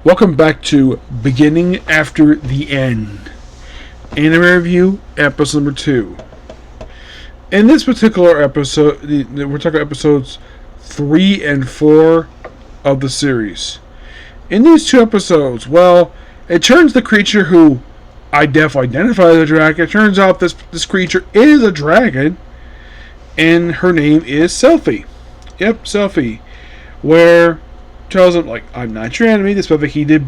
Welcome back to Beginning After the End. Anime Review, episode number 2. In this particular episode, we're talking episodes 3 and 4 of the series. In these two episodes, it turns the creature who I definitely identify as a dragon. It turns out this creature is a dragon, and her name is Selphie. Yep, Selphie. Where tells him, I'm not your enemy, despite that she did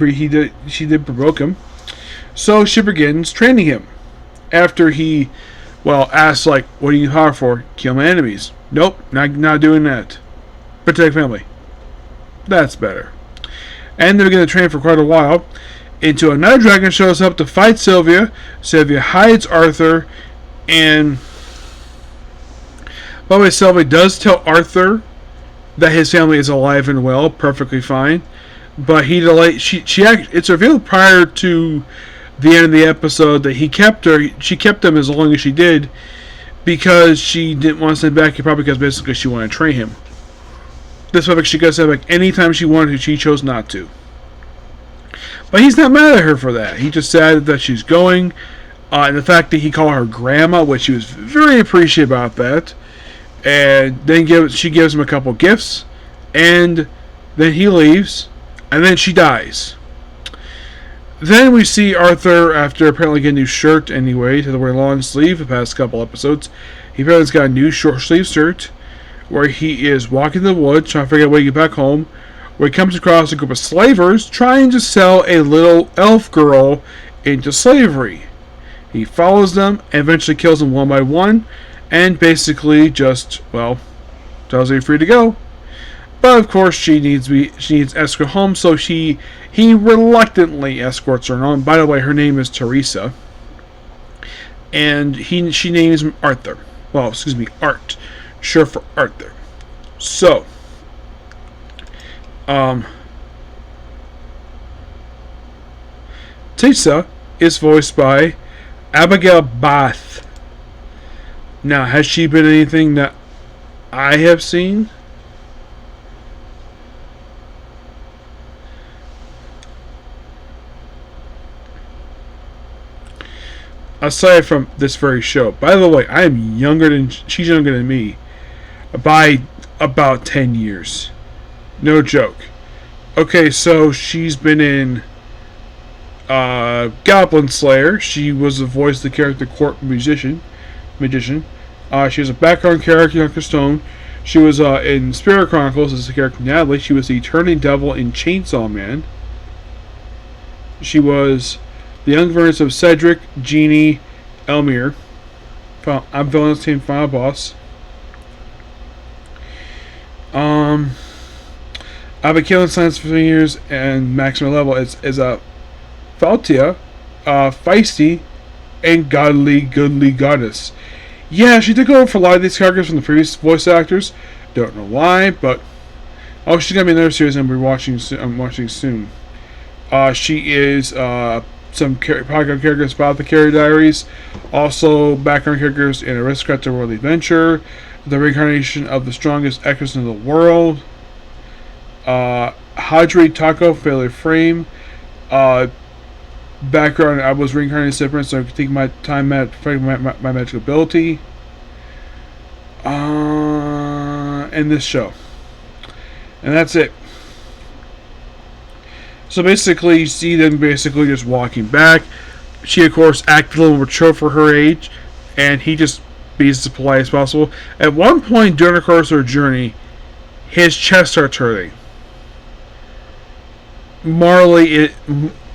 provoke him. So she begins training him. After he, asks, what do you need power for? Kill my enemies. Nope, not doing that. Protect family. That's better. And they begin to train for quite a while, until another dragon shows up to fight Sylvia. Sylvia hides Arthur, and by the way, Sylvia does tell Arthur that his family is alive and well, perfectly fine. But it's revealed prior to the end of the episode that she kept him as long as she did because she didn't want to send him back, probably because basically she wanted to train him. This way, she could send him back anytime she wanted to, she chose not to. But he's not mad at her for that. He just sad that she's going, and the fact that he called her grandma, which she was very appreciative about that. And then she gives him a couple gifts, and then he leaves, and then she dies. Then we see Arthur, after apparently getting a new shirt anyway, to wear long sleeve the past couple episodes. He apparently got a new short sleeve shirt, where he is walking the woods, trying to figure out a way to get back home, where he comes across a group of slavers trying to sell a little elf girl into slavery. He follows them, and eventually kills them one by one, and basically just, tells her you're free to go. But of course she needs escort home, so he reluctantly escorts her home. By the way, her name is Teresa. And she names him Arthur. Art. Sure, for Arthur. So, Teresa is voiced by Abigail Bath. Now, has she been anything that I have seen? Aside from this very show. By the way, she's younger than me by about 10 years. No joke. Okay, so she's been in Goblin Slayer. She was the voice of the character Court Magician. She was a background character in Dr. Stone. She was in Spirit Chronicles as the character Natalie. She was the Turning Devil in Chainsaw Man. She was the young version of Cedric, Genie, Elmir. I'm Villain's Team Final Boss. I've been killing science for 3 years, and maximum level is a Faltia, feisty, and goodly goddess. Yeah, she took over for a lot of these characters from the previous voice actors. Don't know why, but she's gonna be in another series I'm watching soon. She is some background characters about the Carrie Diaries, also background characters in Aristocrat: The World Adventure, the reincarnation of the strongest actress in the world, Hadri Taco, Failure Frame. Background, I was reincarnated separate, so I could take my time at my magic ability. And this show. And that's it. So basically, you see them basically just walking back. She, of course, acted a little mature for her age, and he just be as polite as possible. At one point during the course of her journey, his chest starts hurting.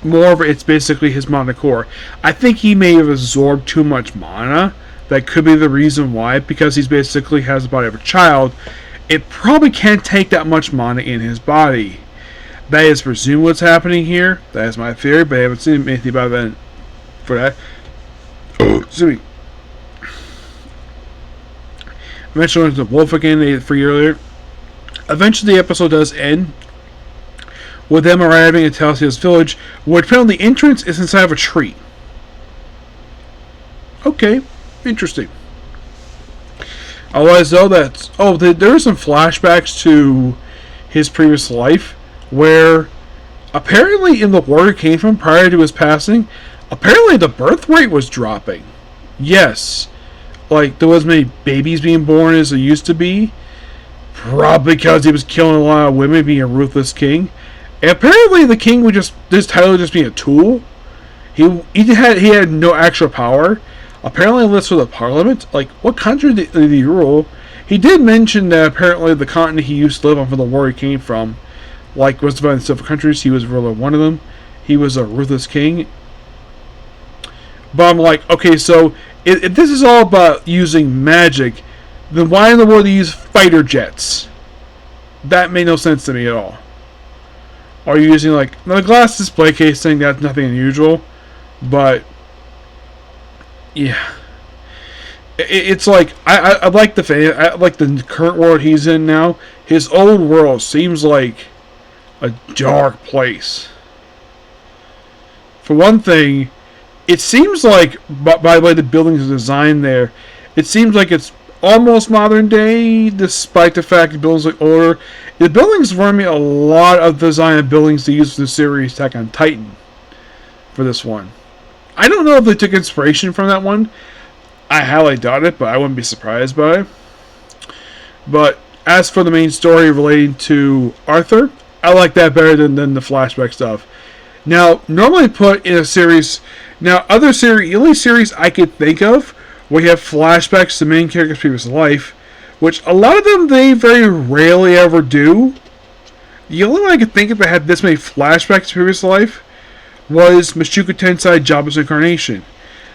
It's basically his mana core. I think he may have absorbed too much mana. That could be the reason why, because he's basically has the body of a child. It probably can't take that much mana in his body. That is presumed what's happening here. That is my theory, but I haven't seen anything about that for that. Excuse me. I mentioned the wolf again 3 years earlier. Eventually the episode does end with them arriving at Talsia's village, where apparently the entrance is inside of a tree. Okay, interesting. Otherwise, though, there are some flashbacks to his previous life, where apparently in the war he came from prior to his passing, apparently the birth rate was dropping. Yes. Like, there wasn't many babies being born as there used to be. Probably because he was killing a lot of women, being a ruthless king. And apparently the king would just, this title would just be a tool. He had no actual power. Apparently he lives for the parliament. Like, what country did he rule? He did mention that apparently the continent he used to live on for the war he came from, like, was divided into several countries. He was ruler of one of them. He was a ruthless king. But I'm like, okay, so if this is all about using magic, then why in the world do you use fighter jets? That made no sense to me at all. Are you using, like, the glass display case thing? That's nothing unusual. But, yeah. It's like, I like I like the current world he's in now. His old world seems like a dark place. For one thing, it seems like, by the way the buildings are designed there, it seems like it's almost modern day, despite the fact the buildings look older. The buildings remind me a lot of the design of buildings they used for the series Attack on Titan for this one. I don't know if they took inspiration from that one. I highly doubt it, but I wouldn't be surprised by it. But as for the main story relating to Arthur, I like that better than the flashback stuff. Now, normally put in a series, the only series I could think of where you have flashbacks to the main character's previous life, which a lot of them they very rarely ever do. The only one I could think of that had this many flashbacks to previous life was Mushoku Tensei Jobless Incarnation.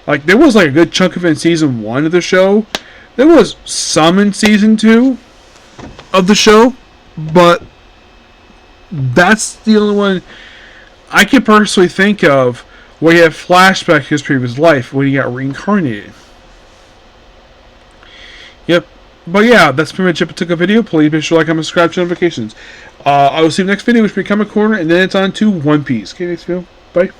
Like, there was like a good chunk of it in season 1 of the show. There was some in season 2 of the show, but that's the only one I can personally think of where you have flashback to his previous life when he got reincarnated. Yep. But yeah, that's pretty much it for the video. Please make sure to like, comment, subscribe to notifications. I will see you next video, which will become a corner, and then it's on to One Piece. Okay, next video. Bye.